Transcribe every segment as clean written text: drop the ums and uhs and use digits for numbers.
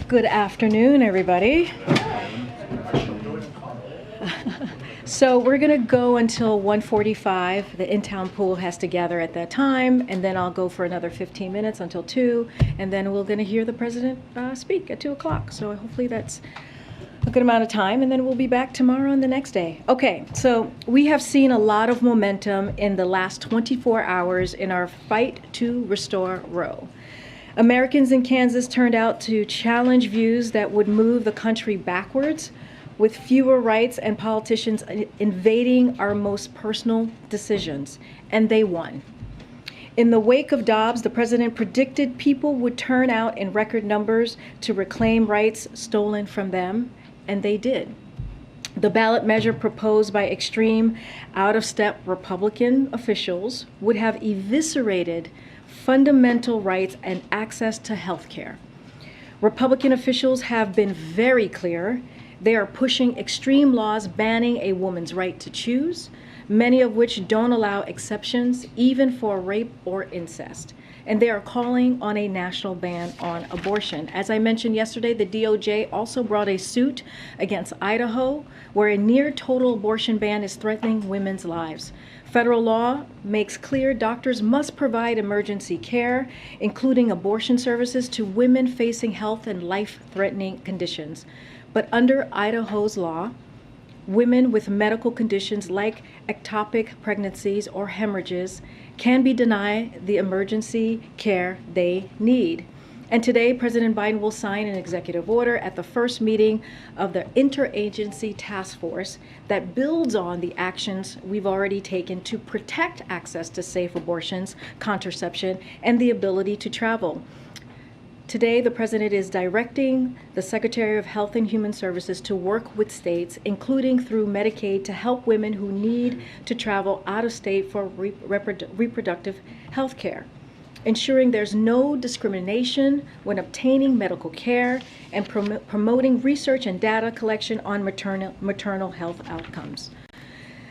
Good afternoon, everybody. So we're going to go until 1:45. The in-town pool has to gather at that time, and then I'll go for another 15 minutes until 2, and then we're going to hear the president speak at 2 o'clock. So hopefully that's a good amount of time, and then we'll be back tomorrow and the next day. Okay, so we have seen a lot of momentum in the last 24 hours in our fight to restore Roe. Americans in Kansas turned out to challenge views that would move the country backwards, with fewer rights and politicians invading our most personal decisions, and they won. In the wake of Dobbs, the president predicted people would turn out in record numbers to reclaim rights stolen from them, and they did. The ballot measure proposed by extreme, out-of-step Republican officials would have eviscerated fundamental rights and access to health care. Republican officials have been very clear. They are pushing extreme laws banning a woman's right to choose, many of which don't allow exceptions, even for rape or incest. And they are calling on a national ban on abortion. As I mentioned yesterday, the DOJ also brought a suit against Idaho, where a near total abortion ban is threatening women's lives. Federal law makes clear doctors must provide emergency care, including abortion services, to women facing health and life-threatening conditions. But under Idaho's law, women with medical conditions like ectopic pregnancies or hemorrhages can be denied the emergency care they need. And today, President Biden will sign an executive order at the first meeting of the Interagency Task Force that builds on the actions we've already taken to protect access to safe abortions, contraception, and the ability to travel. Today, the president is directing the Secretary of Health and Human Services to work with states, including through Medicaid, to help women who need to travel out of state for reproductive health care, ensuring there's no discrimination when obtaining medical care, and promoting research and data collection on maternal health outcomes.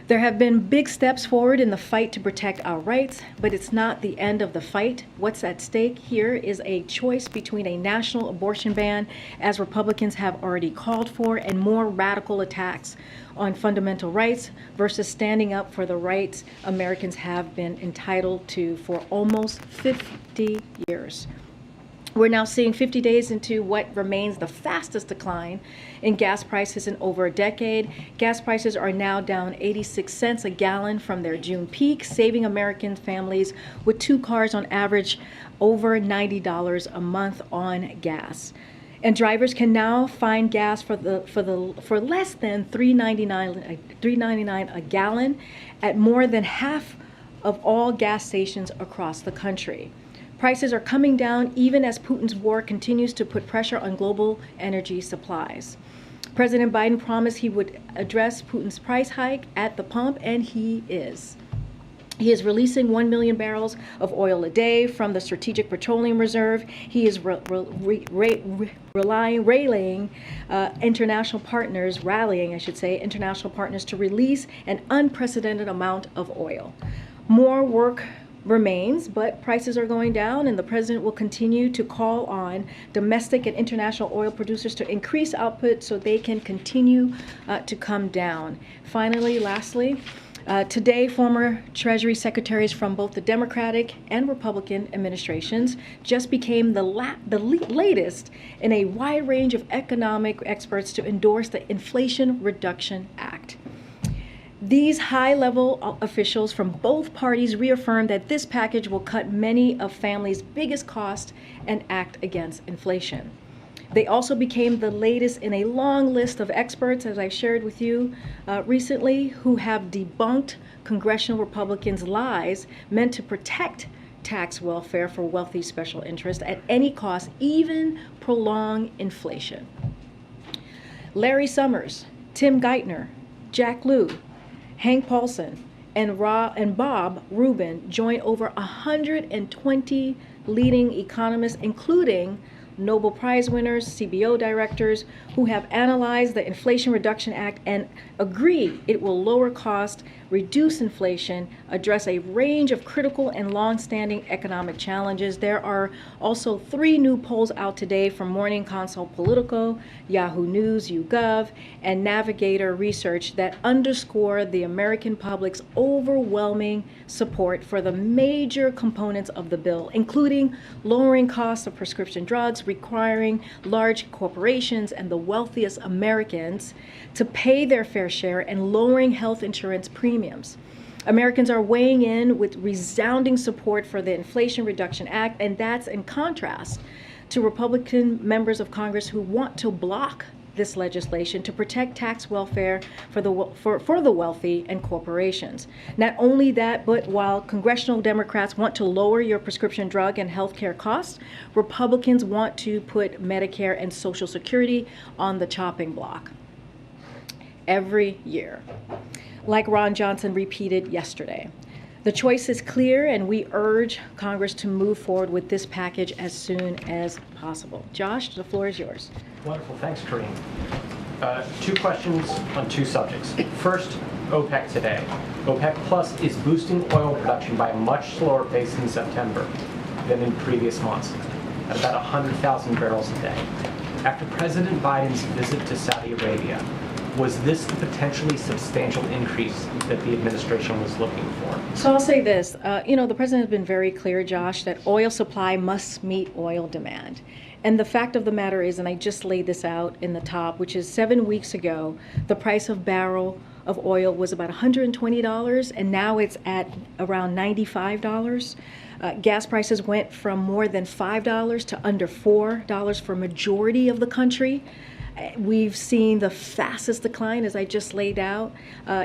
There have been big steps forward in the fight to protect our rights, but it's not the end of the fight. What's at stake here is a choice between a national abortion ban, as Republicans have already called for, and more radical attacks on fundamental rights versus standing up for the rights Americans have been entitled to for almost 50 years. We're now seeing 50 days into what remains the fastest decline in gas prices in over a decade. Gas prices are now down 86 cents a gallon from their June peak, saving American families with 2 cars on average over $90 a month on gas. And drivers can now find gas for less than $3.99 a gallon at more than half of all gas stations across the country. Prices are coming down even as Putin's war continues to put pressure on global energy supplies. President Biden promised he would address Putin's price hike at the pump, and he is. He is releasing 1 million barrels of oil a day from the Strategic Petroleum Reserve. He is rallying international partners to release an unprecedented amount of oil. More work remains, but prices are going down, and the president will continue to call on domestic and international oil producers to increase output so they can continue to come down. Finally, lastly, today, former Treasury secretaries from both the Democratic and Republican administrations just became the latest in a wide range of economic experts to endorse the Inflation Reduction Act. These high-level officials from both parties reaffirmed that this package will cut many of families' biggest costs and act against inflation. They also became the latest in a long list of experts, as I've shared with you recently, who have debunked congressional Republicans' lies meant to protect tax welfare for wealthy special interests at any cost, even prolong inflation. Larry Summers, Tim Geithner, Jack Lew, Hank Paulson, and Bob Rubin joined over 120 leading economists, including Nobel Prize winners, CBO directors, who have analyzed the Inflation Reduction Act and agree it will lower cost, reduce inflation, address a range of critical and long-standing economic challenges. There are also 3 new polls out today from Morning Consult Politico, Yahoo News, YouGov, and Navigator Research that underscore the American public's overwhelming support for the major components of the bill, including lowering costs of prescription drugs, requiring large corporations and the wealthiest Americans to pay their fair share, and lowering health insurance premiums. Americans are weighing in with resounding support for the Inflation Reduction Act, and that's in contrast to Republican members of Congress who want to block this legislation to protect tax welfare for the wealthy and corporations. Not only that, but while congressional Democrats want to lower your prescription drug and health care costs, Republicans want to put Medicare and Social Security on the chopping block every year, like Ron Johnson repeated yesterday. The choice is clear, and we urge Congress to move forward with this package as soon as possible. Josh, the floor is yours. Wonderful. Thanks, Karine. 2 questions on 2 subjects. First, OPEC today. OPEC Plus is boosting oil production by a much slower pace in September than in previous months, at about 100,000 barrels a day. After President Biden's visit to Saudi Arabia, was this the potentially substantial increase that the administration was looking for? So I'll say this, the president has been very clear, Josh, that oil supply must meet oil demand. And the fact of the matter is, and I just laid this out in the top, which is 7 weeks ago, the price of barrel of oil was about $120, and now it's at around $95. Gas prices went from more than $5 to under $4 for a majority of the country. We've seen the fastest decline, as I just laid out,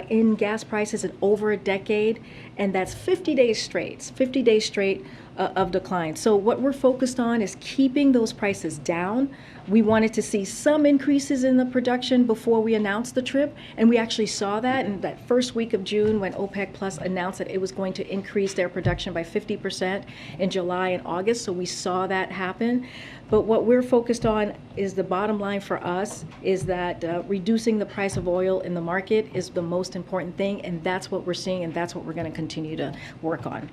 in gas prices in over a decade, and that's 50 days straight of decline. So what we're focused on is keeping those prices down. We wanted to see some increases in the production before we announced the trip, and we actually saw that in that first week of June when OPEC Plus announced that it was going to increase their production by 50% in July and August, so we saw that happen. But what we're focused on is the bottom line for us is that reducing the price of oil in the market is the most important thing, and that's what we're seeing, and that's what we're going to continue to work on.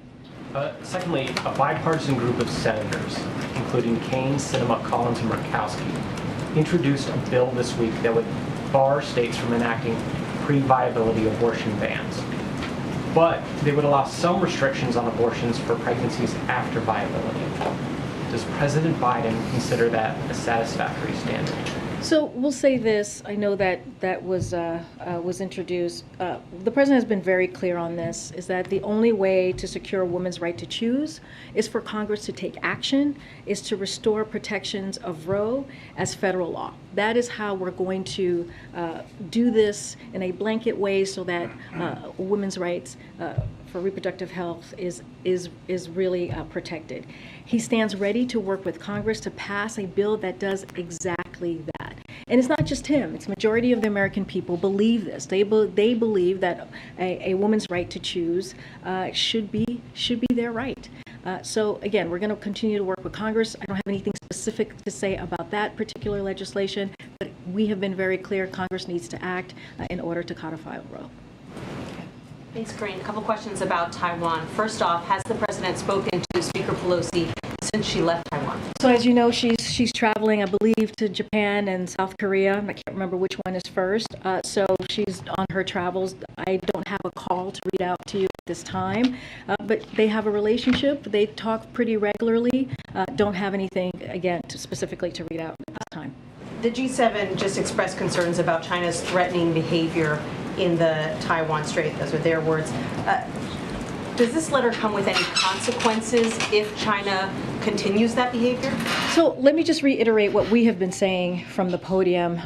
Secondly, a bipartisan group of senators, including Kaine, Sinema, Collins, and Murkowski, introduced a bill this week that would bar states from enacting pre-viability abortion bans. But they would allow some restrictions on abortions for pregnancies after viability. Does President Biden consider that a satisfactory standard? So we'll say this. I know that was introduced. The president has been very clear on this, is that the only way to secure a woman's right to choose is for Congress to take action, is to restore protections of Roe as federal law. That is how we're going to do this in a blanket way so that women's rights for reproductive health is really protected. He stands ready to work with Congress to pass a bill that does exactly that. And it's not just him. It's majority of the American people believe this. They believe that a woman's right to choose should be their right. So again, we're going to continue to work with Congress. I don't have anything specific to say about that particular legislation, but we have been very clear Congress needs to act in order to codify Roe. Thanks, Karine. A couple questions about Taiwan. First off, has the president spoken to Speaker Pelosi since she left Taiwan? So as you know, she's traveling, I believe, to Japan and South Korea. I can't remember which one is first. So she's on her travels. I don't have a call to read out to you at this time, but they have a relationship. They talk pretty regularly. Don't have anything, again, specifically to read out at this time. The G7 just expressed concerns about China's threatening behavior in the Taiwan Strait. Those are their words. Does this letter come with any consequences if China continues that behavior? So let me just reiterate what we have been saying from the podium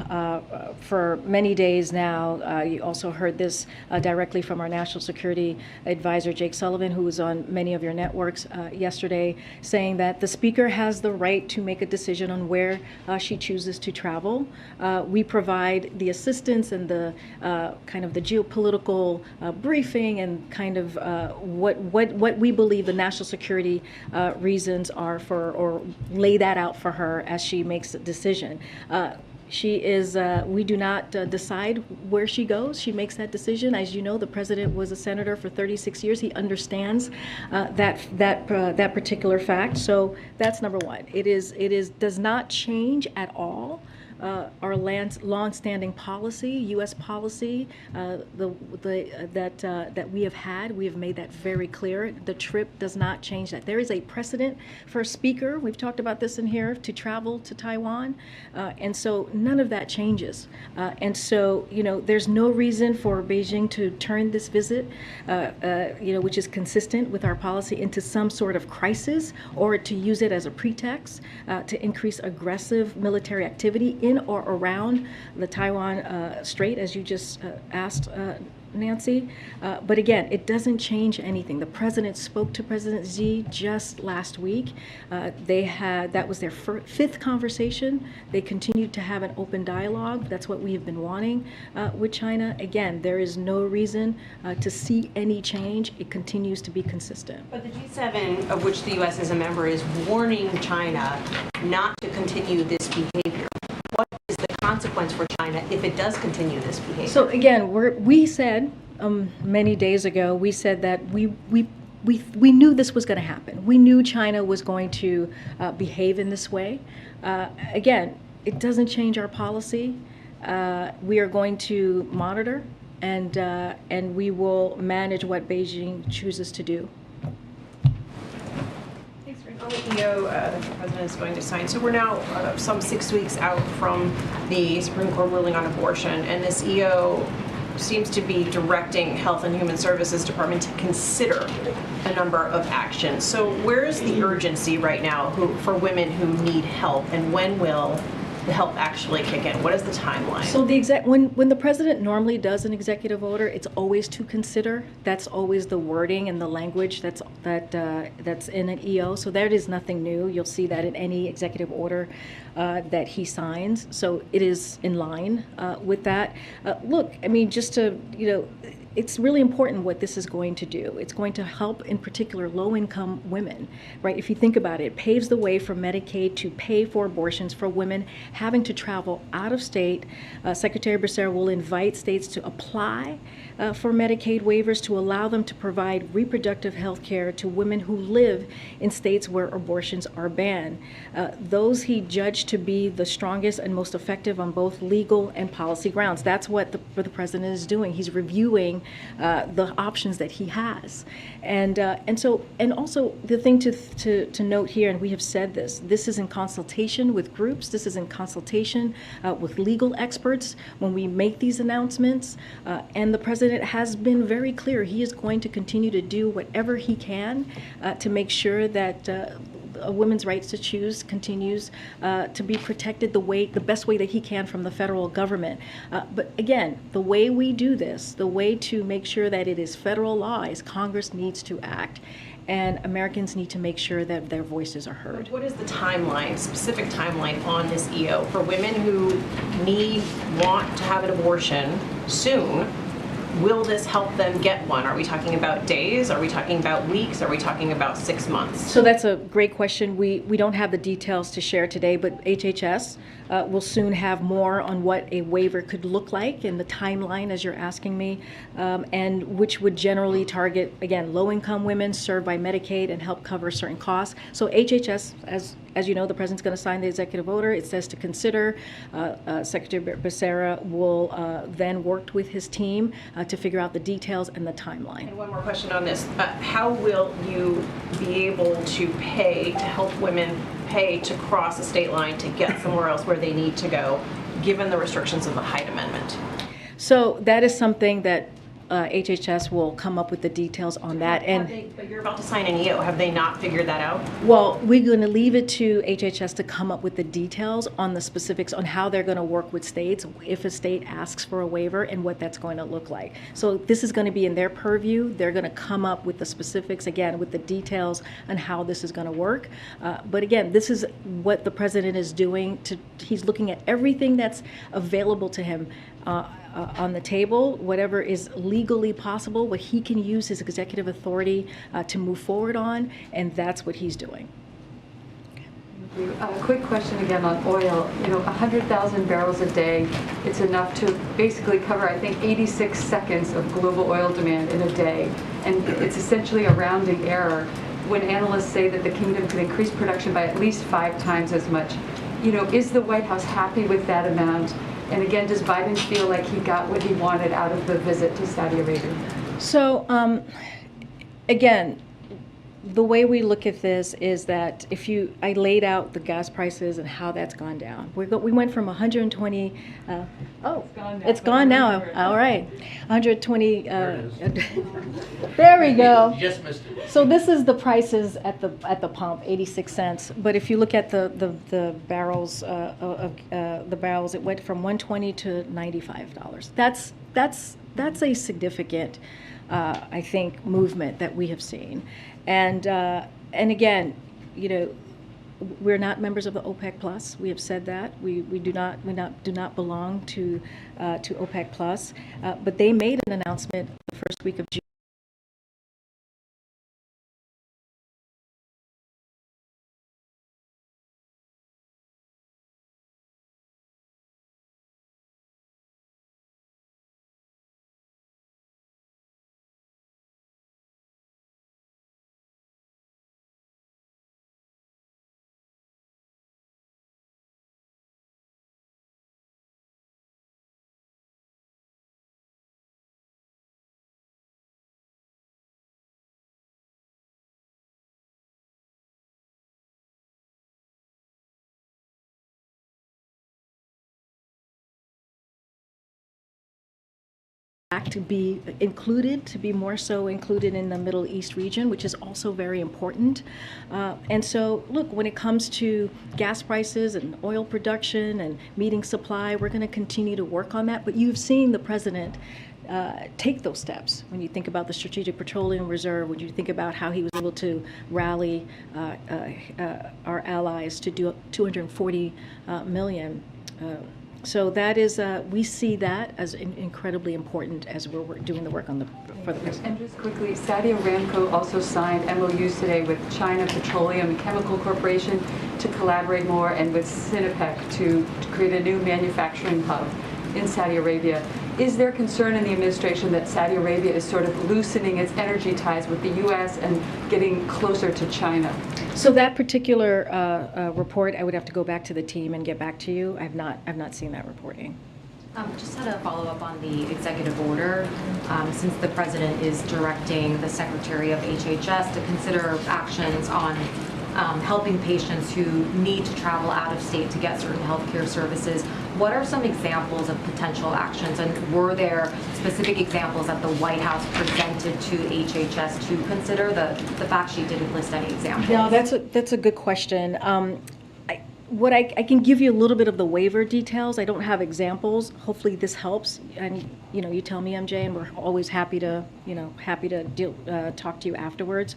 for many days now. You also heard this directly from our National Security Advisor, Jake Sullivan, who was on many of your networks yesterday, saying that the Speaker has the right to make a decision on where she chooses to travel. We provide the assistance and the kind of the geopolitical briefing and kind of what we believe the national security reasons are are for, or lay that out for her as she makes a decision. She is, we do not decide where she goes. She makes that decision. As you know, the president was a senator for 36 years. He understands that particular fact. So that's number one. It does not change at all our long-standing policy, U.S. policy, that we have had. We have made that very clear. The trip does not change that. There is a precedent for a speaker, we've talked about this in here, to travel to Taiwan, and so none of that changes. And so, there's no reason for Beijing to turn this visit, which is consistent with our policy, into some sort of crisis, or to use it as a pretext to increase aggressive military activity in or around the Taiwan Strait, as you just asked, Nancy. But again, it doesn't change anything. The president spoke to President Xi just last week. That was their fifth conversation. They continued to have an open dialogue. That's what we have been wanting with China. Again, there is no reason to see any change. It continues to be consistent. But the G7, of which the U.S. is a member, is warning China not to continue this behavior. What is the consequence for China if it does continue this behavior? So again, we said many days ago, we said that we knew this was going to happen. We knew China was going to behave in this way. Again, it doesn't change our policy. We are going to monitor, and we will manage what Beijing chooses to do. On the EO that the president is going to sign. So we're now some 6 weeks out from the Supreme Court ruling on abortion, and this EO seems to be directing Health and Human Services Department to consider a number of actions. So where is the urgency right now for women who need help, and when will the help actually kick in? What is the timeline? So when the president normally does an executive order, it's always to consider. That's always the wording and the language that's in an EO. So that is nothing new. You'll see that in any executive order that he signs. So it is in line with that. Look, I mean, just to it's really important what this is going to do. It's going to help, in particular, low-income women, right? If you think about it, it paves the way for Medicaid to pay for abortions for women having to travel out of state. Secretary Becerra will invite states to apply for Medicaid waivers to allow them to provide reproductive health care to women who live in states where abortions are banned. Those he judged to be the strongest and most effective on both legal and policy grounds. That's what the president is doing. He's reviewing the options that he has, and also the thing to note here, and we have said this is in consultation with groups. This is in consultation with legal experts when we make these announcements, and the president has been very clear. He is going to continue to do whatever he can to make sure that a woman's rights to choose continues to be protected the best way that he can from the federal government. But again, the way we do this, the way to make sure that it is federal law, is Congress needs to act, and Americans need to make sure that their voices are heard. What is the timeline, specific timeline on this EO for women who want to have an abortion soon? Will this help them get one? Are we talking about days? Are we talking about weeks? Are we talking about 6 months? So that's a great question. We don't have the details to share today, but HHS will soon have more on what a waiver could look like in the timeline, as you're asking me, and which would generally target, again, low-income women served by Medicaid and help cover certain costs. So HHS, as you know, the president's going to sign the executive order. It says to consider. Secretary Becerra will then work with his team to figure out the details and the timeline. And one more question on this. How will you be able to pay to help women pay to cross a state line to get somewhere else where they need to go, given the restrictions of the Hyde Amendment? So that is something that HHS will come up with the details on that. But you're about to sign an EO. Have they not figured that out? Well, we're going to leave it to HHS to come up with the details on the specifics on how they're going to work with states if a state asks for a waiver and what that's going to look like. So this is going to be in their purview. They're going to come up with the specifics, again, with the details on how this is going to work. But again, this is what the president is doing. He's looking at everything that's available to him on the table, whatever is legally possible, what he can use his executive authority to move forward on, and that's what he's doing. A quick question again on oil. 100,000 barrels a day, it's enough to basically cover, I think, 86 seconds of global oil demand in a day. And it's essentially a rounding error when analysts say that the kingdom could increase production by at least 5 times as much. Is the White House happy with that amount? And again, does Biden feel like he got what he wanted out of the visit to Saudi Arabia? So, again, the way we look at this is that I laid out the gas prices and how that's gone down. We went from 120. It's gone now. All right, 120. There we go. You just missed it. So this is the prices at the pump, 86 cents. But if you look at the barrels the barrels, it went from 120 to $95. That's a significant, I think, movement that we have seen. And again, we're not members of the OPEC Plus. We have said that we do not belong to OPEC Plus. But they made an announcement the first week of June. To be included, to be more so included in the Middle East region, which is also very important. And so, look, when it comes to gas prices and oil production and meeting supply, we're going to continue to work on that. But you've seen the president take those steps. When you think about the Strategic Petroleum Reserve, when you think about how he was able to rally our allies to do 240 million. So that is, we see that as incredibly important as we're doing the work for the president. And just quickly, Saudi Aramco also signed MOUs today with China Petroleum and Chemical Corporation to collaborate more, and with Sinopec to create a new manufacturing hub in Saudi Arabia. Is there concern in the administration that Saudi Arabia is sort of loosening its energy ties with the U.S. and getting closer to China? So that particular report, I would have to go back to the team and get back to you. I've not seen that reporting. Just had a follow-up on the executive order. Since the president is directing the Secretary of HHS to consider actions on helping patients who need to travel out of state to get certain health care services, what are some examples of potential actions, and were there specific examples that the White House presented to HHS to consider? The fact sheet didn't list any examples. No, that's a good question. I can give you a little bit of the waiver details. I don't have examples. Hopefully this helps. And you tell me, MJ, and we're always happy to talk to you afterwards.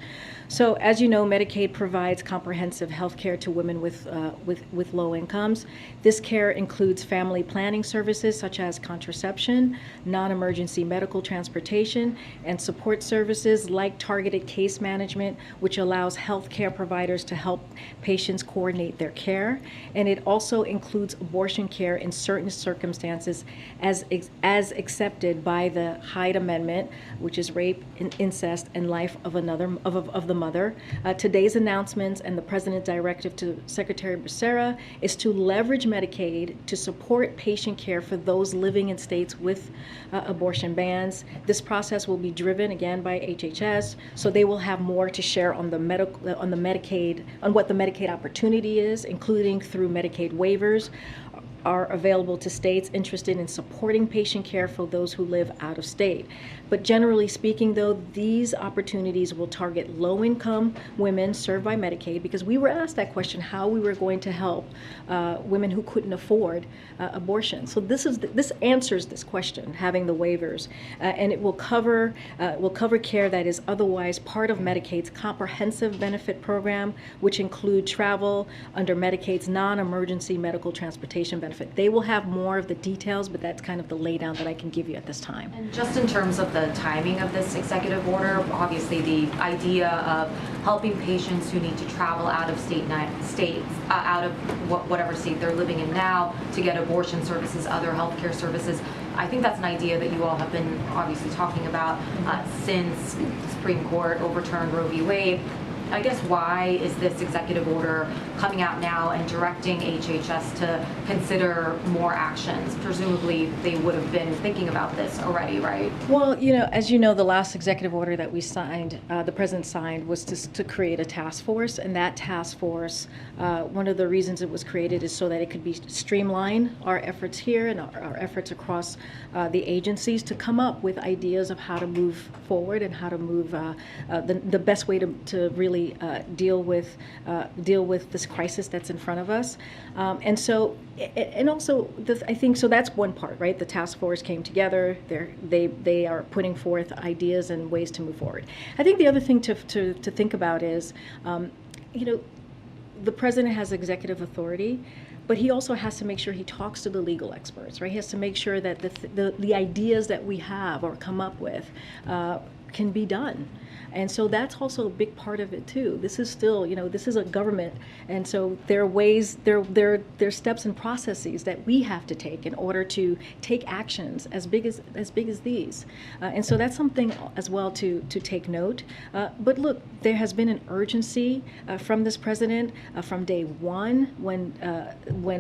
So as you know, Medicaid provides comprehensive health care to women with low incomes. This care includes family planning services such as contraception, non-emergency medical transportation, and support services like targeted case management, which allows health care providers to help patients coordinate their care. And it also includes abortion care in certain circumstances as accepted by the Hyde Amendment, which is rape, incest, and life of the mother. Today's announcements and the President's directive to Secretary Becerra is to leverage Medicaid to support patient care for those living in states with abortion bans. This process will be driven again by HHS, so they will have more to share on what the Medicaid opportunity is, including through Medicaid waivers are available to states interested in supporting patient care for those who live out of state. But generally speaking, though, these opportunities will target low-income women served by Medicaid, because we were asked that question, how we were going to help women who couldn't afford abortion. So this answers this question, having the waivers, and it will cover care that is otherwise part of Medicaid's comprehensive benefit program, which include travel under Medicaid's non-emergency medical transportation benefit. They will have more of the details, but that's kind of the laydown that I can give you at this time. And just in terms of the timing of this executive order, obviously the idea of helping patients who need to travel out of out of whatever state they're living in now to get abortion services, other healthcare services, I think that's an idea that you all have been obviously talking about since the Supreme Court overturned Roe v. Wade. I guess why is this executive order coming out now and directing HHS to consider more actions? Presumably they would have been thinking about this already, right? Well, as you know, the last executive order that we signed, the president signed, was to create a task force. And that task force, one of the reasons it was created is so that it could be streamline our efforts here and our efforts across the agencies to come up with ideas of how to move forward and how to move the best way to really deal with this crisis that's in front of us, and also I think so. That's one part, right? The task force came together. They are putting forth ideas and ways to move forward. I think the other thing to think about is, the president has executive authority, but he also has to make sure he talks to the legal experts, right? He has to make sure that the ideas that we have or come up with can be done. And so that's also a big part of it too. This is still, this is a government, and so there are ways, there are steps and processes that we have to take in order to take actions as big as these. And so that's something as well to take note. But look, there has been an urgency from this president from day one when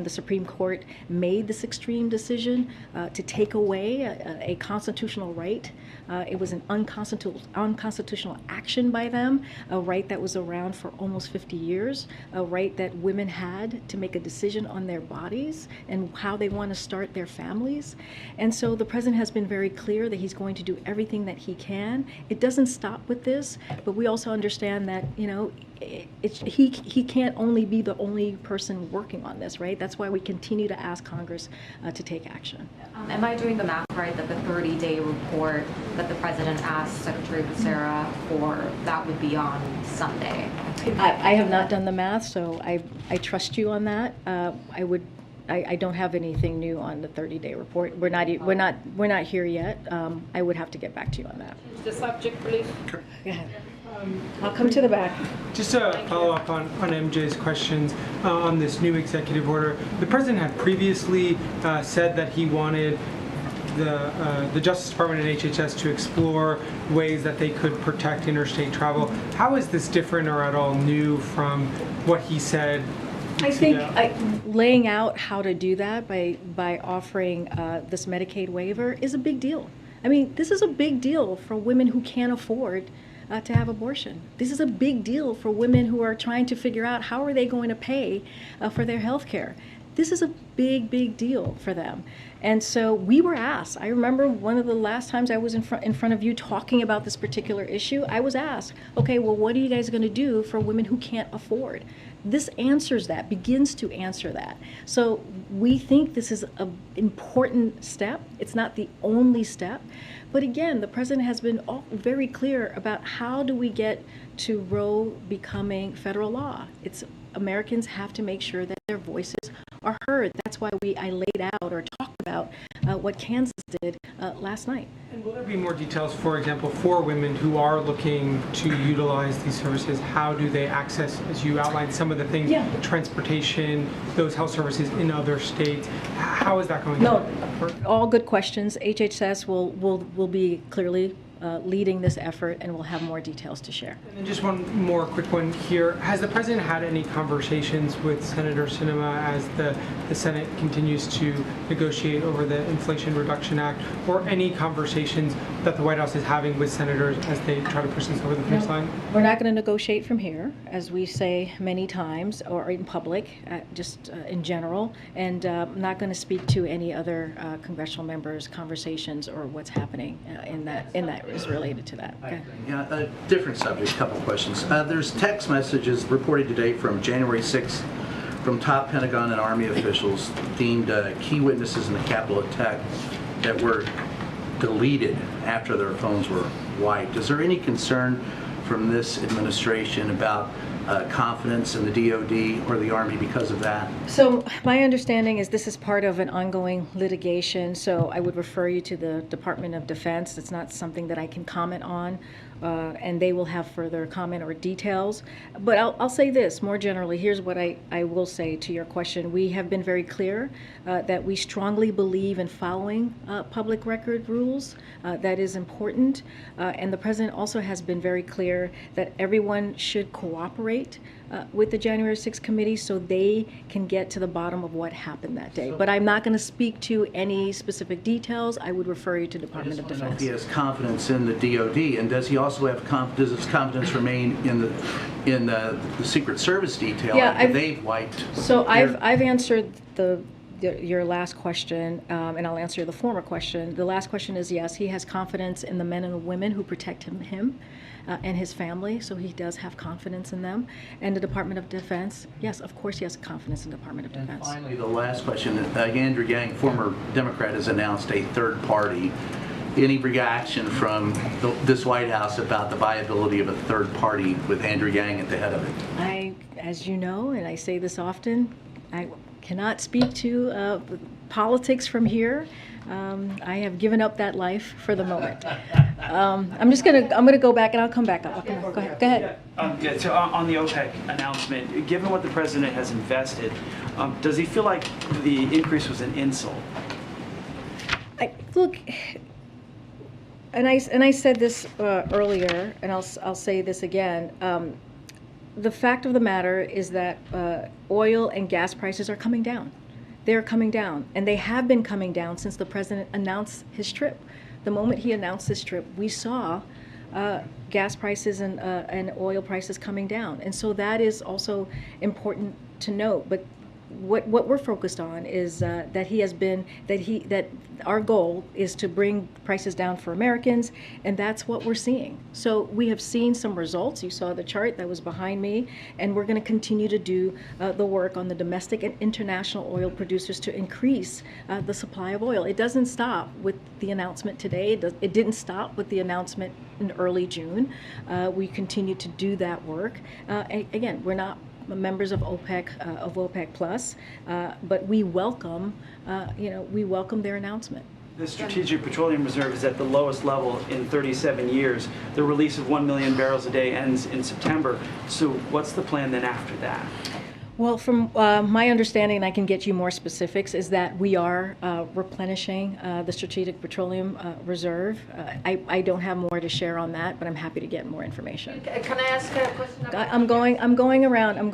the Supreme Court made this extreme decision to take away a constitutional right. It was an unconstitutional action by them, a right that was around for almost 50 years, a right that women had to make a decision on their bodies and how they want to start their families. And so the president has been very clear that he's going to do everything that he can. It doesn't stop with this, but we also understand that, he can't only be the only person working on this, right? That's why we continue to ask Congress to take action. Am I doing the math right that the 30-day report that the president asked Secretary Becerra for, that would be on Sunday? I have not done the math, so I trust you on that. I don't have anything new on the 30-day report. We're not here yet. I would have to get back to you on that. The subject, please. Go ahead. I'll come to the back. Just to follow up on MJ's questions on this new executive order, the president had previously said that he wanted the Justice Department and HHS to explore ways that they could protect interstate travel. How is this different or at all new from what he said? I think laying out how to do that by offering this Medicaid waiver is a big deal. I mean, this is a big deal for women who can't afford to have abortion. This is a big deal for women who are trying to figure out how are they going to pay for their health care. This is a big deal for them. And so we were asked, I remember one of the last times I was in front of you talking about this particular issue, I was asked, okay, well, what are you guys going to do for women who can't afford? This answers that, begins to answer that. So we think this is an important step. It's not the only step. But again, the president has been very clear about how do we get to Roe becoming federal law. Americans have to make sure that their voices are heard. That's why I laid out or talked about what Kansas did last night. And will there be more details, for example, for women who are looking to utilize these services? How do they access, as you outlined, some of the things, transportation, those health services in other states? How is that going to work? All good questions. HHS will be clearly leading this effort, and we'll have more details to share. And then just one more quick one here. Has the president had any conversations with Senator Sinema as the Senate continues to negotiate over the Inflation Reduction Act, or any conversations that the White House is having with senators as they try to push this over the finish line? We're not going to negotiate from here, as we say many times, or in public, just in general, and I'm not going to speak to any other congressional members' conversations or what's happening in that is related to that. Okay. Yeah, a different subject, couple questions. There's text messages reported today from January 6th from top Pentagon and Army officials deemed key witnesses in the Capitol attack that were deleted after their phones were wiped. Is there any concern from this administration about confidence in the DOD or the Army because of that? So my understanding is this is part of an ongoing litigation, so I would refer you to the Department of Defense. It's not something that I can comment on, and they will have further comment or details. But I'll say this, more generally, here's what I will say to your question. We have been very clear that we strongly believe in following public record rules. That is important. And the President also has been very clear that everyone should cooperate with the January 6th committee so they can get to the bottom of what happened that day. But I'm not going to speak to any specific details. I would refer you to Department of I just want to know if Defense. he has confidence in the DOD, and does he also have does his confidence remain in the Secret Service detail? Yeah, after they've wiped. So their- I've answered your last question, and I'll answer the former question. The last question is yes, he has confidence in the men and the women who protect him and his family, so he does have confidence in them. And the Department of Defense, yes, of course he has confidence in the Department of And Defense. finally, the last question. Andrew Yang, former Democrat, has announced a third party. Any reaction from this White House about the viability of a third party with Andrew Yang at the head of it? As you know, and I say this often, I cannot speak to politics from here. I have given up that life for the moment. I'm gonna go back and I'll come back up. Okay, go ahead. Yeah, so on the OPEC announcement, given what the president has invested, does he feel like the increase was an insult? Look, and I said this earlier, and I'll say this again. The fact of the matter is that oil and gas prices are coming down. They're coming down, and they have been coming down since the president announced his trip. The moment he announced this trip, we saw gas prices and oil prices coming down, and so that is also important to note. But what we're focused on is that our goal is to bring prices down for Americans, and that's what we're seeing. So we have seen some results. You saw the chart that was behind me, and we're going to continue to do the work on the domestic and international oil producers to increase the supply of oil. It doesn't stop with the announcement today. It didn't stop with the announcement in early June. We continue to do that work. Again, we're not members of OPEC Plus, but we welcome their announcement. The Strategic Petroleum Reserve is at the lowest level in 37 years. The release of 1 million barrels a day ends in September. So what's the plan then after that? Well, from my understanding, and I can get you more specifics, is that we are replenishing the Strategic Petroleum Reserve. I don't have more to share on that, but I'm happy to get more information. Can I ask a question? I'm going around.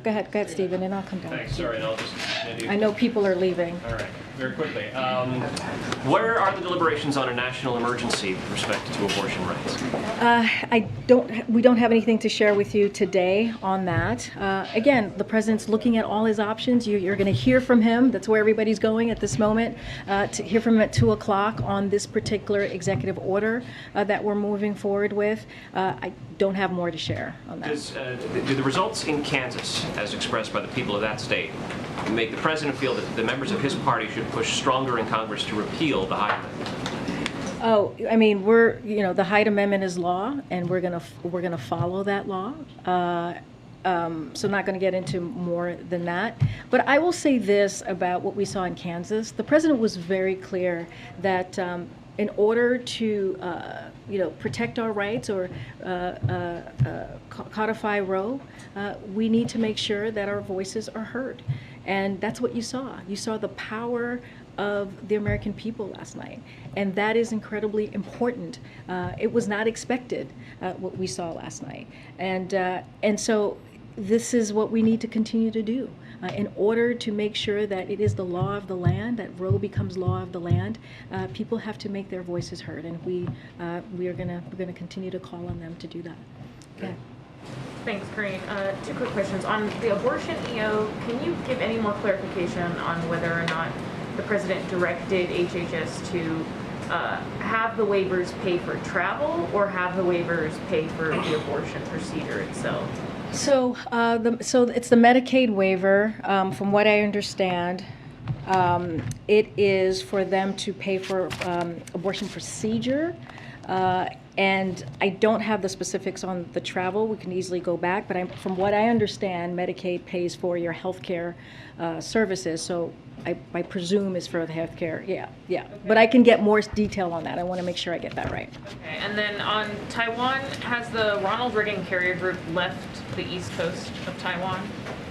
Go ahead, Stephen, and I'll come down. Thanks, sorry, and I'll just maybe... I know people are leaving. All right, very quickly. Where are the deliberations on a national emergency with respect to abortion rights? We don't have anything to share with you today on that. Again, the president's looking at all his options. You're going to hear from him. That's where everybody's going at this moment. To hear from him at 2 o'clock on this particular executive order that we're moving forward with. I don't have more to share on that. Do the results in Kansas, as expressed by the people of that state, make the president feel that the members of his party should push stronger in Congress to repeal the Hyde Amendment? Oh, I mean, the Hyde Amendment is law, and we're gonna follow that law. So not going to get into more than that. But I will say this about what we saw in Kansas. The president was very clear that in order to protect our rights or codify Roe, we need to make sure that our voices are heard. And that's what you saw. You saw the power of the American people last night. And that is incredibly important. It was not expected, what we saw last night. And so this is what we need to continue to do. In order to make sure that it is the law of the land, that Roe becomes law of the land, people have to make their voices heard, and we're gonna continue to call on them to do that. Okay. Thanks, Karine. 2 quick questions. On the abortion EO, can you give any more clarification on whether or not the president directed HHS to have the waivers pay for travel or have the waivers pay for the abortion procedure itself? So, so it's the Medicaid waiver. From what I understand, it is for them to pay for abortion procedure. And I don't have the specifics on the travel. We can easily go back, but from what I understand, Medicaid pays for your health care services, so I presume is for the health care. Yeah. But I can get more detail on that. I want to make sure I get that right. Okay, and then on Taiwan, has the Ronald Reagan Carrier Group left the east coast of Taiwan,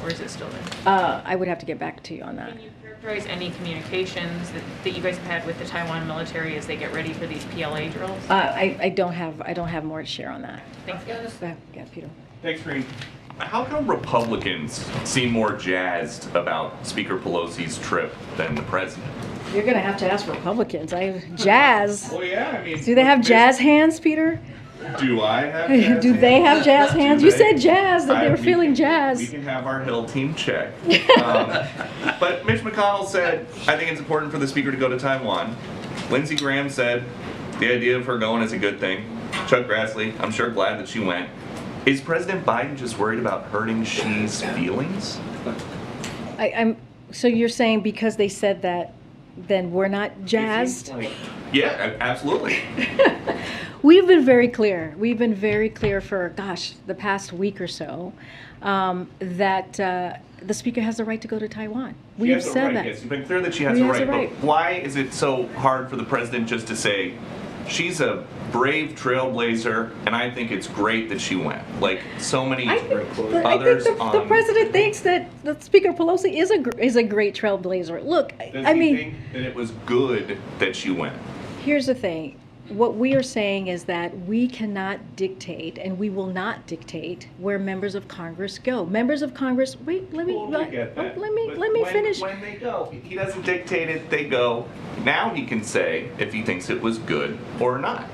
or is it still there? I would have to get back to you on that. Can you characterize any communications that you guys have had with the Taiwan military as they get ready for these PLA drills? I don't have more to share on that. Thanks. Yeah, Peter. Thanks, Karine. How come Republicans seem more jazzed about Speaker Pelosi's trip than the president? You're going to have to ask Republicans. Jazz. Well, yeah, I mean... Do they have jazz hands, Peter? Do I have jazz Do they have jazz Do hands? You they? said jazz, that they were feeling jazz. We can have our Hill team check. But Mitch McConnell said, I think it's important for the speaker to go to Taiwan. Lindsey Graham said, the idea of her going is a good thing. Chuck Grassley, I'm sure glad that she went. Is President Biden just worried about hurting Xi's feelings? So you're saying because they said that, then we're not jazzed? Yeah, absolutely. We've been very clear. We've been very clear for, the past week or so, that the speaker has the right to go to Taiwan. We've said that. Yes, you've been clear that she has She a has right. a right. But why is it so hard for the president just to say, she's a brave trailblazer, and I think it's great that she went? Like so many others. The president thinks that Speaker Pelosi is a great trailblazer. Look, Does he think that it was good that she went? Here's the thing. What we are saying is that we cannot dictate, and we will not dictate where members of Congress go. Members of Congress. Wait, let me finish. When they go, he doesn't dictate it. They go. Now he can say if he thinks it was good or not.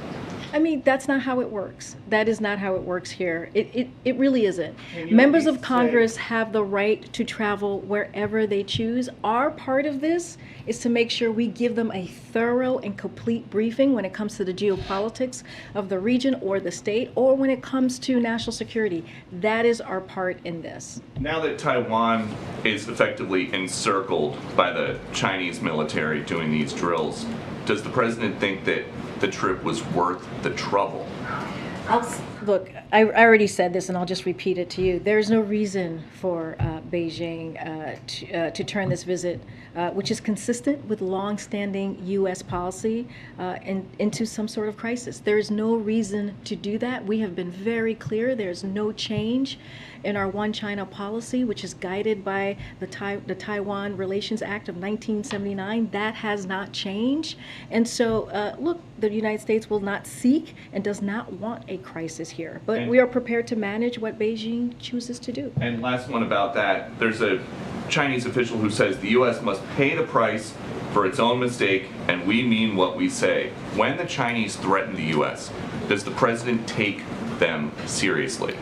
I mean, that's not how it works. That is not how it works here. It really isn't. Members of Congress have the right to travel wherever they choose. Our part of this is to make sure we give them a thorough and complete briefing when it comes to the geopolitics of the region or the state, or when it comes to national security. That is our part in this. Now that Taiwan is effectively encircled by the Chinese military doing these drills, does the president think that the trip was worth the trouble? Look, I already said this, and I'll just repeat it to you. There's no reason for Beijing to turn this visit, which is consistent with longstanding U.S. policy, into some sort of crisis. There is no reason to do that. We have been very clear. There's no change in our One China policy, which is guided by the Taiwan Relations Act of 1979. That has not changed. And so, look, the United States will not seek and does not want a crisis here. But we are prepared to manage what Beijing chooses to do. And last one about that, there's a Chinese official who says the U.S. must pay the price for its own mistake, and we mean what we say. When the Chinese threaten the U.S., does the president take them seriously?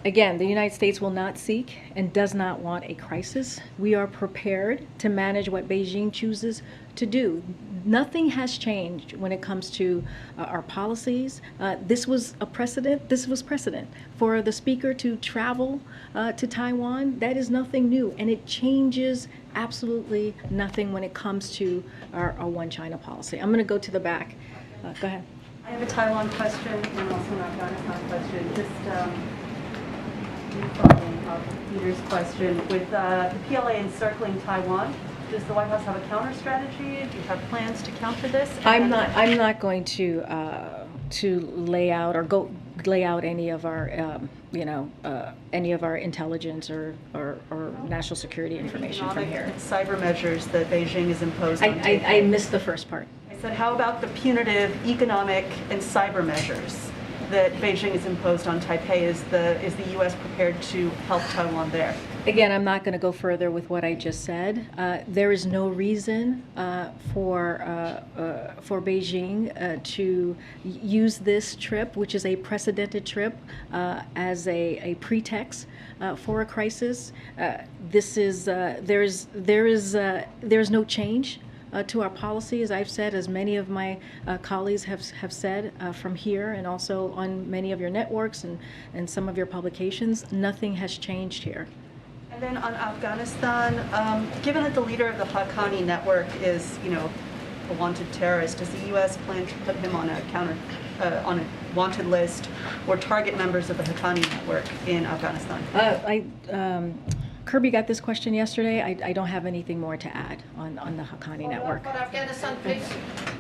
Again, the United States will not seek and does not want a crisis. We are prepared to manage what Beijing chooses to do. Nothing has changed when it comes to our policies. This was a precedent. This was precedent for the speaker to travel to Taiwan. That is nothing new, and it changes absolutely nothing when it comes to our One China policy. I'm going to go to the back. Go ahead. I have a Taiwan question and also an Afghanistan question. Just following up Peter's question, with the PLA encircling Taiwan, does the White House have a counter strategy? Do you have plans to counter this? I'm not going to lay out or lay out any of our any of our intelligence or national security information from here. Cyber measures that Beijing has imposed on Taipei. I missed the first part. I said, how about the punitive economic and cyber measures that Beijing has imposed on Taipei? Is the U.S. prepared to help Taiwan there? Again, I'm not going to go further with what I just said. There is no reason for Beijing to use this trip, which is a precedented trip, as a pretext for a crisis. There's no change to our policy, as I've said, as many of my colleagues have said from here, and also on many of your networks and some of your publications. Nothing has changed here. And then on Afghanistan, given that the leader of the Haqqani network is, a wanted terrorist, does the U.S. plan to put him on a wanted list or target members of the Haqqani network in Afghanistan? Kirby got this question yesterday. I don't have anything more to add on the Haqqani network. Afghanistan, please.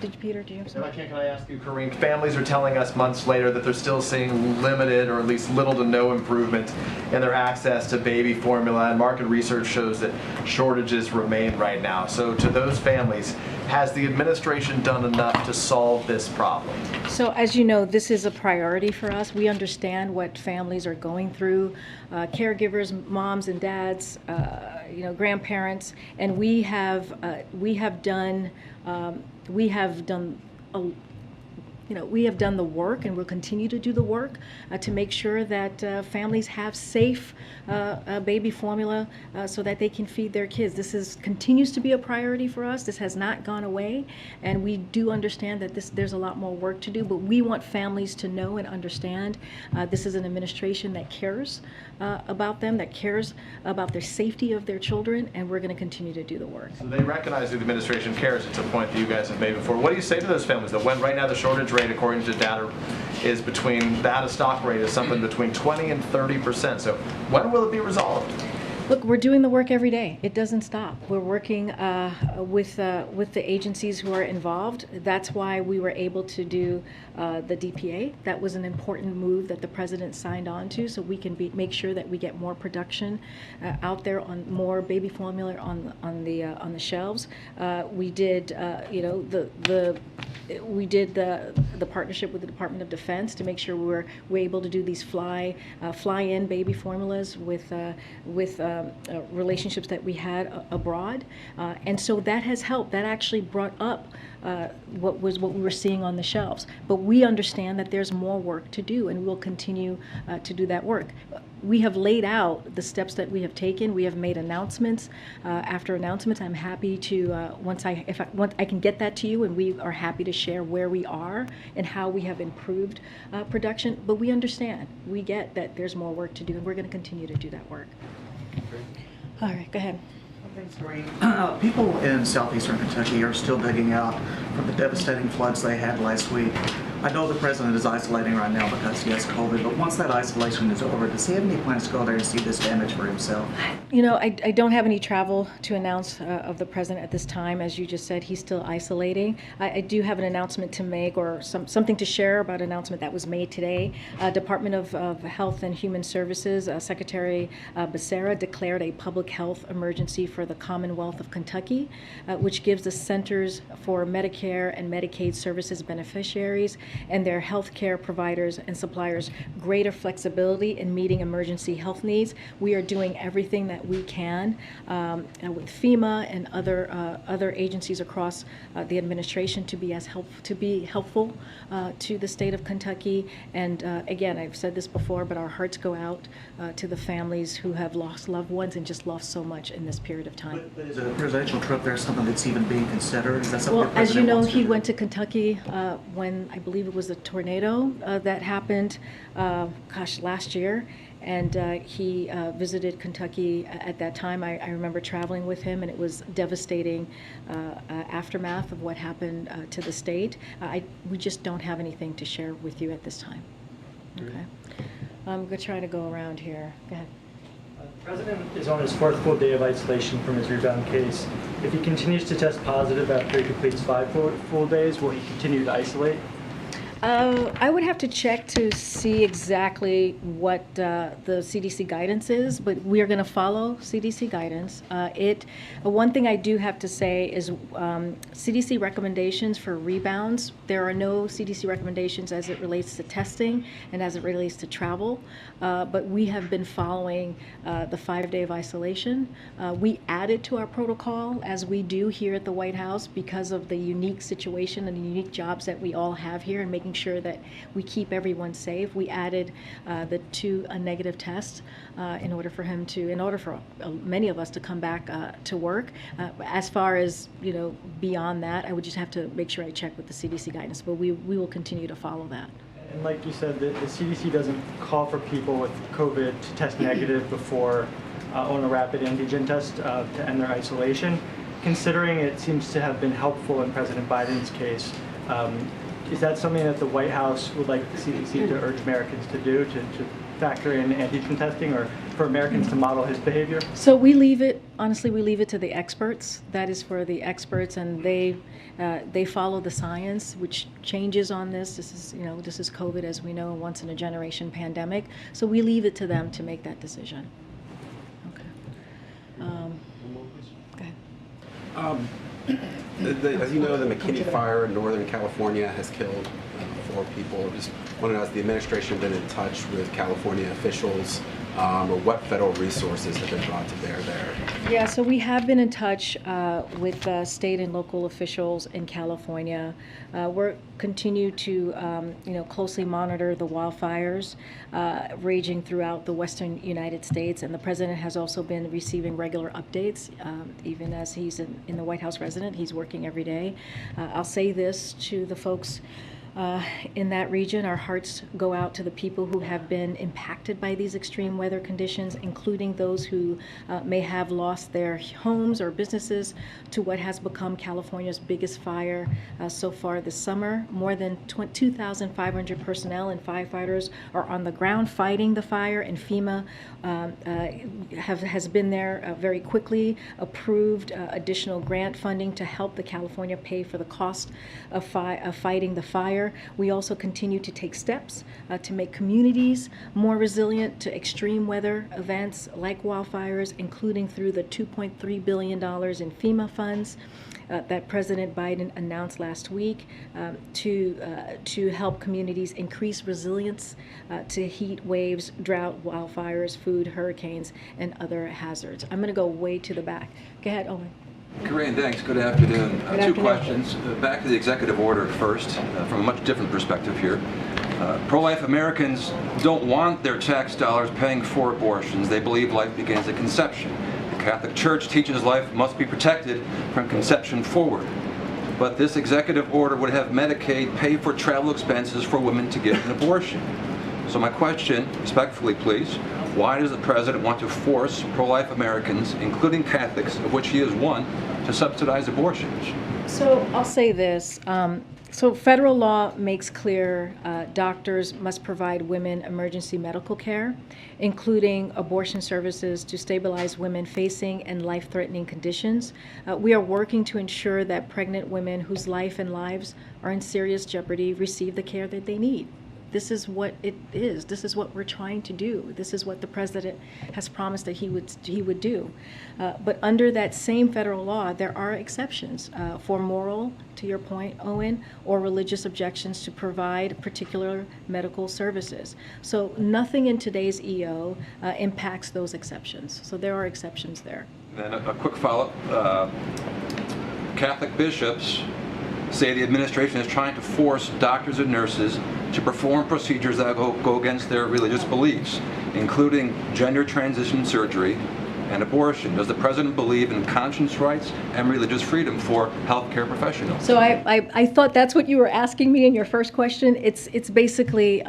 Did Peter, do you have something? Can I ask you, Karine? Families are telling us months later that they're still seeing limited or at least little to no improvement in their access to baby formula, and market research shows that shortages remain right now. So to those families, has the administration done enough to solve this problem? So as you know, this is a priority for us. We understand what families are going through, caregivers, moms and dads, grandparents, and we have done the work, and we'll continue to do the work to make sure that families have safe baby formula so that they can feed their kids. This continues to be a priority for us. This has not gone away, and we do understand that there's a lot more work to do, but we want families to know and understand this is an administration that cares about them, that cares about the safety of their children, and we're going to continue to do the work. So they recognize that the administration cares. It's a point that you guys have made before. What do you say to those families that when right now the shortage rate, according to data, is between the out-of-stock rate is something between 20 and 30%. So when will it be resolved? Look, we're doing the work every day. It doesn't stop. We're working with the agencies who are involved. That's why we were able to do the DPA. That was an important move that the president signed on to, so we can make sure that we get more production out there, on more baby formula on the shelves. We did the partnership with the Department of Defense to make sure we're able to do these fly-in baby formulas with relationships that we had abroad, and so that has helped. That actually brought up what we were seeing on the shelves. But we understand that there's more work to do, and we'll continue to do that work. We have laid out the steps that we have taken. We have made announcements after announcements. I'm happy to once I can get that to you, and we are happy to share where we are and how we have improved production. But we understand, we get that there's more work to do, and we're going to continue to do that work. All right, go ahead. Thanks, Karine. People in southeastern Kentucky are still digging out from the devastating floods they had last week. I know the president is isolating right now because he has COVID, but once that isolation is over, does he have any plans to go there and see this damage for himself? You know, I don't have any travel to announce of the president at this time. As you just said, he's still isolating. I do have an announcement to make, or something to share about an announcement that was made today. Department of Health and Human Services, Secretary Becerra declared a public health emergency for the Commonwealth of Kentucky, which gives the Centers for Medicare and Medicaid Services beneficiaries and their health care providers and suppliers greater flexibility in meeting emergency health needs. We are doing everything that we can with FEMA and other agencies across the administration to be helpful to the state of Kentucky. And again, I've said this before, but our hearts go out to the families who have lost loved ones and just lost so much in this period of time. But is a presidential trip there something that's even being considered? Is that something Well, the as you president know, wants to he do? went to Kentucky when I believe it was a tornado that happened, last year. And he visited Kentucky at that time. I remember traveling with him, and it was devastating aftermath of what happened to the state. We just don't have anything to share with you at this time. Okay. I'm going to try to go around here. Go ahead. The President is on his fourth full day of isolation from his rebound case. If he continues to test positive after he completes 5 full days, will he continue to isolate? I would have to check to see exactly what the CDC guidance is, but we are going to follow CDC guidance. One thing I do have to say is CDC recommendations for rebounds. There are no CDC recommendations as it relates to testing and as it relates to travel, but we have been following the 5-day of isolation. We added to our protocol, as we do here at the White House, because of the unique situation and the unique jobs that we all have here, and making sure that we keep everyone safe. We added the 2 negative tests in order for many of us to come back to work. As far as beyond that, I would just have to make sure I check with the CDC guidance, but we will continue to follow that. And like you said, the CDC doesn't call for people with COVID to test negative before on a rapid antigen test to end their isolation. considering it seems to have been helpful in President Biden's case, is that something that the White House would like the CDC to urge Americans to do, to factor in antigen testing, or for Americans to model his behavior? So we leave it, honestly, we leave it to the experts. That is for the experts, and they follow the science, which changes on this. This is COVID, as we know, a once in a generation pandemic. So we leave it to them to make that decision. Okay. Go ahead. As you know, the McKinney fire in Northern California has killed 4 people. I just want to know, has the administration been in touch with California officials, or what federal resources have been brought to bear there? Yeah, so we have been in touch with state and local officials in California. We're continue to closely monitor the wildfires raging throughout the western United States, and the president has also been receiving regular updates, even as he's in the White House resident. He's working every day. I'll say this to the folks in that region: our hearts go out to the people who have been impacted by these extreme weather conditions, including those who may have lost their homes or businesses to what has become California's biggest fire so far this summer. More than 2,500 personnel and firefighters are on the ground fighting the fire, and FEMA has been there very quickly, approved additional grant funding to help the California pay for the cost of fighting the fire. We also continue to take steps to make communities more resilient to extreme weather events like wildfires, including through the $2.3 billion in FEMA funds that President Biden announced last week to help communities increase resilience to heat waves, drought, wildfires, food, hurricanes, and other hazards. I'm going to go way to the back. Go ahead, Owen. Karine, thanks. Good afternoon. Good Two afternoon. questions. Back to the executive order first, from a much different perspective here. Pro-life Americans don't want their tax dollars paying for abortions. They believe life begins at conception. The Catholic Church teaches life must be protected from conception forward. But this executive order would have Medicaid pay for travel expenses for women to get an abortion. So my question, respectfully please, why does the president want to force pro-life Americans, including Catholics, of which he is one, to subsidize abortions? So I'll say this. So federal law makes clear doctors must provide women emergency medical care, including abortion services to stabilize women facing and life-threatening conditions. We are working to ensure that pregnant women whose life and lives are in serious jeopardy receive the care that they need. This is what it is. This is what we're trying to do. This is what the president has promised that he would do. But under that same federal law, there are exceptions for moral, to your point, Owen, or religious objections to provide particular medical services. So nothing in today's EO impacts those exceptions. So there are exceptions there. Then a quick follow-up. Catholic bishops say the administration is trying to force doctors and nurses to perform procedures that go against their religious beliefs, including gender transition surgery and abortion. Does the president believe in conscience rights and religious freedom for healthcare professionals? So I thought that's what you were asking me in your first question. It's basically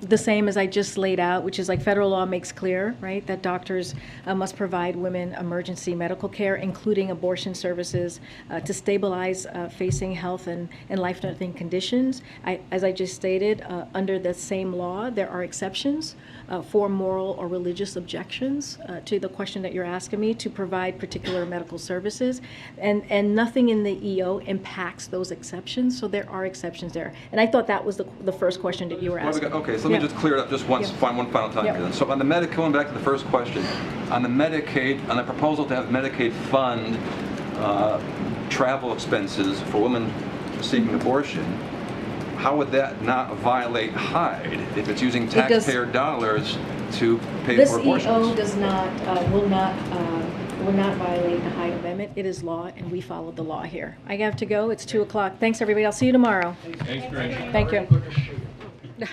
the same as I just laid out, which is like federal law makes clear, right, that doctors must provide women emergency medical care, including abortion services, to stabilize facing health and life-threatening conditions. As I just stated, under the same law, there are exceptions for moral or religious objections to the question that you're asking me to provide particular medical services, and nothing in the EO impacts those exceptions, so there are exceptions there. And I thought that was the first question that you were asking. Okay, so let me just clear it up just one final time here. So on the Medicaid, going back to the first question, on the Medicaid, on the proposal to have Medicaid fund travel expenses for women seeking abortion, how would that not violate Hyde if it's using taxpayer dollars to pay for abortions? This EO does not, will not violate the Hyde Amendment. It is law, and we follow the law here. I have to go. It's 2 o'clock. Thanks, everybody. I'll see you tomorrow. Thanks, Karine. Thank you.